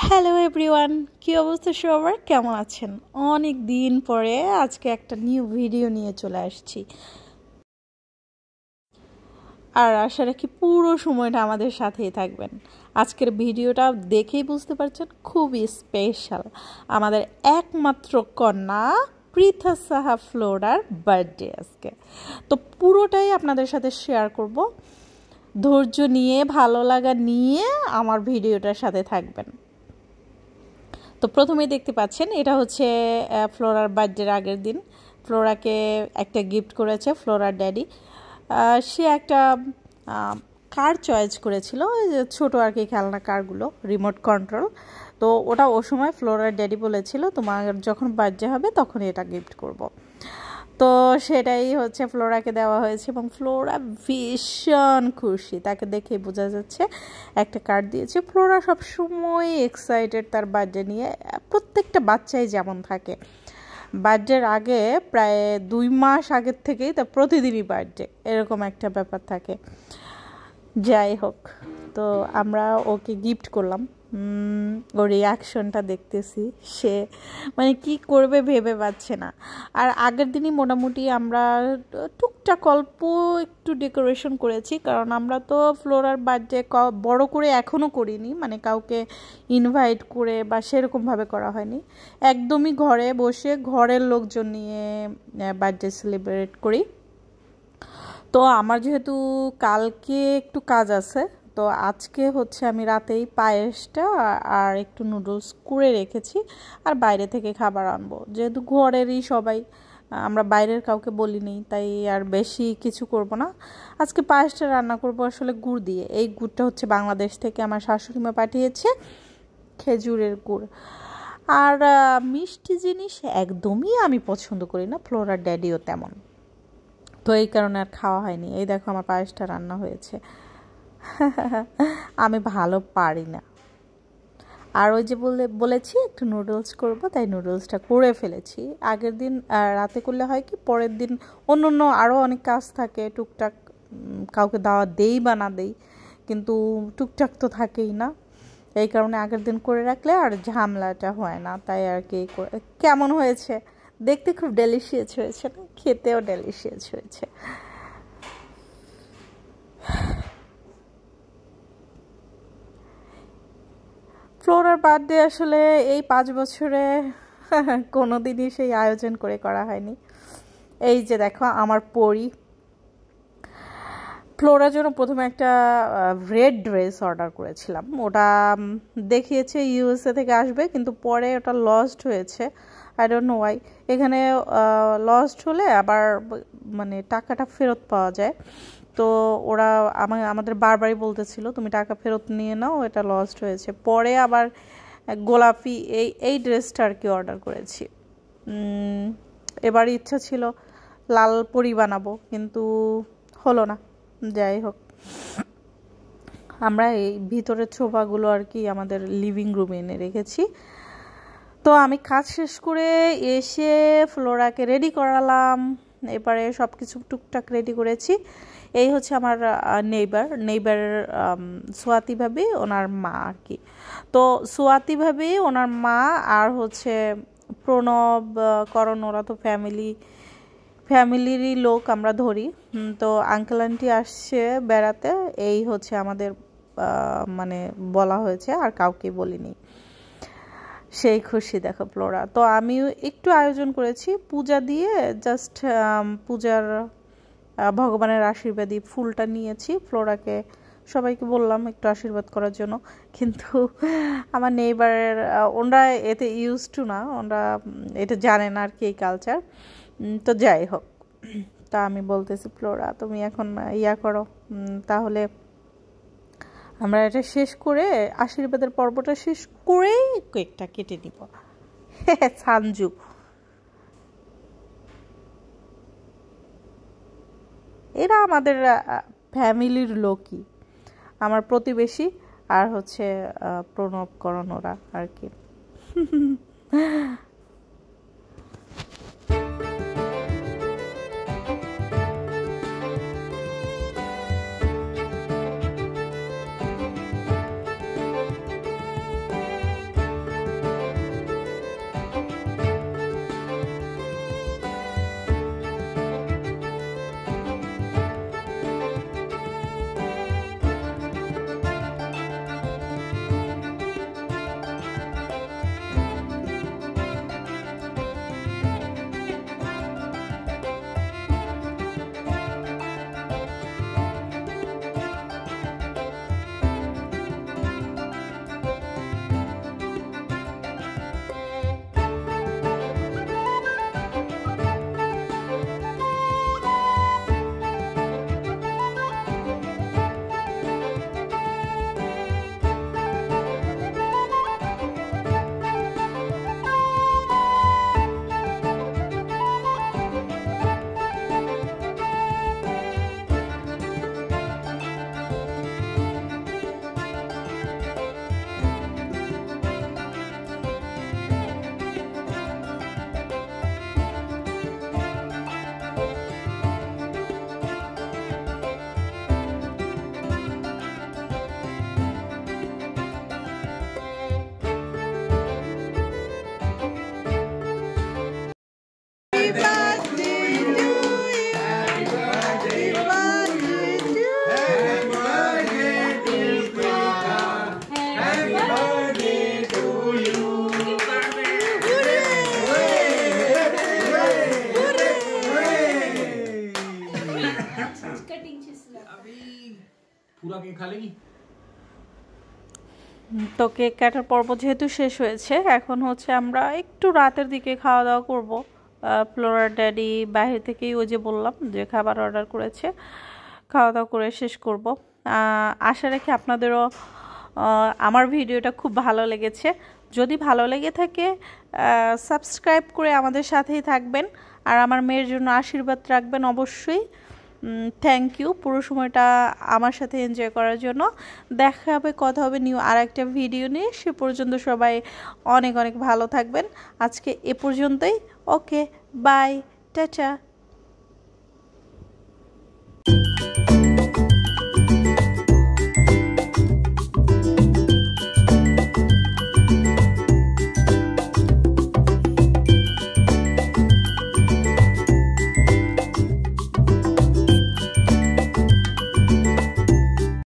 Hello everyone, কি অবস্থা সবার? কেমন আছেন? অনেক দিন পরে আজকে একটা নিউ ভিডিও নিয়ে চলে আসছি। আর আশা রাখি পুরো সময়টা আমাদের সাথেই থাকবেন। আজকের ভিডিওটা দেখেই বুঝতে পারছেন খুবই স্পেশাল। আমাদের একমাত্র কন্যা পৃথা সাহা ফ্লোরার বার্থডে আজকে। তো পুরোটাই আপনাদের সাথে শেয়ার করব। ধৈর্য নিয়ে, ভালো লাগা নিয়ে আমার ভিডিওটার সাথে থাকবেন। তো প্রথমেই দেখতে পাচ্ছেন এটা হচ্ছে ফ্লোরার বার্থডের আগের দিন। ফ্লোরাকে একটা গিফট করেছে ফ্লোরার ড্যাডি। সে একটা কার চয়েস করেছিল, যে ছোটো আর কি খেলনা কারগুলো, রিমোট কন্ট্রোল। তো ওটা ও সময় ফ্লোরার ড্যাডি বলেছিল তোমার যখন বার্থডে হবে তখন এটা গিফট করব। তো সেটাই হচ্ছে ফ্লোরাকে দেওয়া হয়েছে এবং ফ্লোরা ভীষণ খুশি, তাকে দেখে বোঝা যাচ্ছে। একটা কার্ড দিয়েছে। ফ্লোরা সবসময় এক্সাইটেড তার বার্থডে নিয়ে, প্রত্যেকটা বাচ্চাই যেমন থাকে। বার্থডের আগে প্রায় 2 মাস আগের থেকেই তার প্রতিদিনই বার্থডে, এরকম একটা ব্যাপার থাকে। যাই হোক, তো আমরা ওকে গিফট করলাম। ওর রিয়াকশনটা দেখতেছি, সে মানে কি করবে ভেবে পাচ্ছে না। আর আগের দিনই মোটামুটি আমরা টুকটাক অল্প একটু ডেকোরেশন করেছি, কারণ আমরা তো ফ্লোরার বার্থডে বড় করে এখনও করিনি, মানে কাউকে ইনভাইট করে বা সেরকমভাবে করা হয়নি। একদমই ঘরে বসে ঘরের লোকজন নিয়ে বার্থডে সেলিব্রেট করি। তো আমার যেহেতু কালকে একটু কাজ আছে, তো আজকে হচ্ছে আমি রাতেই পায়েসটা আর একটু নুডলস করে রেখেছি, আর বাইরে থেকে খাবার আনবো। যেহেতু ঘরেরই সবাই, আমরা বাইরের কাউকে বলিনি, তাই আর বেশি কিছু করব না। আজকে পায়েসটা রান্না করব আসলে গুড় দিয়ে। এই গুড়টা হচ্ছে বাংলাদেশ থেকে আমার শাশুড়ি মা পাঠিয়েছে, খেজুরের গুড়। আর মিষ্টি জিনিস একদমই আমি পছন্দ করি না, ফ্লোরার ড্যাডিও তেমন। তো এই কারণে আর খাওয়া হয়নি। এই দেখো আমার পায়েসটা রান্না হয়েছে। আমি ভালো পারি না। আর ওই যে বলেছি একটু নুডলস করব, তাই নুডলসটা করে ফেলেছি। আগের দিন রাতে করলে হয় কি, পরের দিন অন্য আরও অনেক কাজ থাকে টুকটাক, কাউকে দাওয়াত দেই বা না দেই, কিন্তু টুকটাক তো থাকেই না। এই কারণে আগের দিন করে রাখলে আর ঝামেলাটা হয় না, তাই আর কি। কেমন হয়েছে দেখতে? খুব ডেলিশিয়াস হয়েছে না? খেতেও ডেলিশিয়াস হয়েছে। ফ্লোরার বার্থডে আসলে এই 5 বছরে কোনো দিনই সেই আয়োজন করে করা হয়নি। এই যে দেখো আমার পরি। ফ্লোরার জন্য প্রথমে একটা রেড ড্রেস অর্ডার করেছিলাম, ওটা দেখিয়েছে ইউএসএ থেকে আসবে, কিন্তু পরে ওটা লস্ট হয়েছে। I don't know Y. এখানে লস্ট হলে আবার মানে টাকাটা ফেরত পাওয়া যায়। তো ওরা আমাদের বারবারই বলতেছিল তুমি টাকা ফেরত নিয়ে নাও, এটা লস্ট হয়েছে। পরে আবার গোলাপি এই ড্রেসটা আর কি অর্ডার করেছি। এবার ইচ্ছা ছিল লাল পরি বানাবো, কিন্তু হলো না। যাই হোক, আমরা এই ভিতরের সোফাগুলো আর কি আমাদের লিভিং রুমে এনে রেখেছি। তো আমি কাজ শেষ করে এসে ফ্লোরাকে রেডি করালাম। এবারে সব কিছু টুকটাক রেডি করেছি। এই হচ্ছে আমার নেইবার সোয়াতি ভাবি, ওনার মা আর কি। তো সোয়াতি ভাবি, ওনার মা, আর হচ্ছে প্রণব, করণ, ওরা তো ফ্যামিলিরই লোক আমরা ধরি। তো আঙ্কেল আন্টি আসছে বেড়াতে, এই হচ্ছে আমাদের মানে বলা হয়েছে, আর কাউকে বলিনি। সেই খুশি দেখো ফ্লোরা। তো আমিও একটু আয়োজন করেছি পূজা দিয়ে, জাস্ট পূজার ভগবানের আশীর্বাদী ফুলটা নিয়েছি। ফ্লোরাকে সবাইকে বললাম একটু আশীর্বাদ করার জন্য, কিন্তু আমার নেইবারের ওনরা এতে ইউজ টু না, ওনরা এটা জানে না আর কি এই কালচার। তো যাই হোক, তা আমি বলতেছি ফ্লোরা তুমি এখন করো, তাহলে আমরা এটা শেষ করে আশীর্বাদের পর্বটা শেষ করেই কেকটা কেটে নিব। সানজু এরা আমাদের ফ্যামিলির লোকই, আমার প্রতিবেশী, আর হচ্ছে প্রণব করণ ওরা আর কি। তো কেক কাটার পর্ব যেহেতু শেষ হয়েছে, এখন হচ্ছে আমরা একটু রাতের দিকে খাওয়া দাওয়া করবো। ফ্লোরার ড্যাডি বাইরে থেকেই ওই যে বললাম যে খাবার অর্ডার করেছে, খাওয়া দাওয়া করে শেষ করব। আশা রাখি আপনাদেরও আমার ভিডিওটা খুব ভালো লেগেছে। যদি ভালো লেগে থাকে সাবস্ক্রাইব করে আমাদের সাথেই থাকবেন, আর আমার মেয়ের জন্য আশীর্বাদ রাখবেন অবশ্যই। থ্যাংক ইউ পুরো সময়টা আমার সাথে এনজয় করার জন্য। দেখা হবে, কথা হবে নিউ আর একটা ভিডিও নিয়ে। সে পর্যন্ত সবাই অনেক অনেক ভালো থাকবেন। আজকে এ পর্যন্তই। ওকে, বাই, টাটা।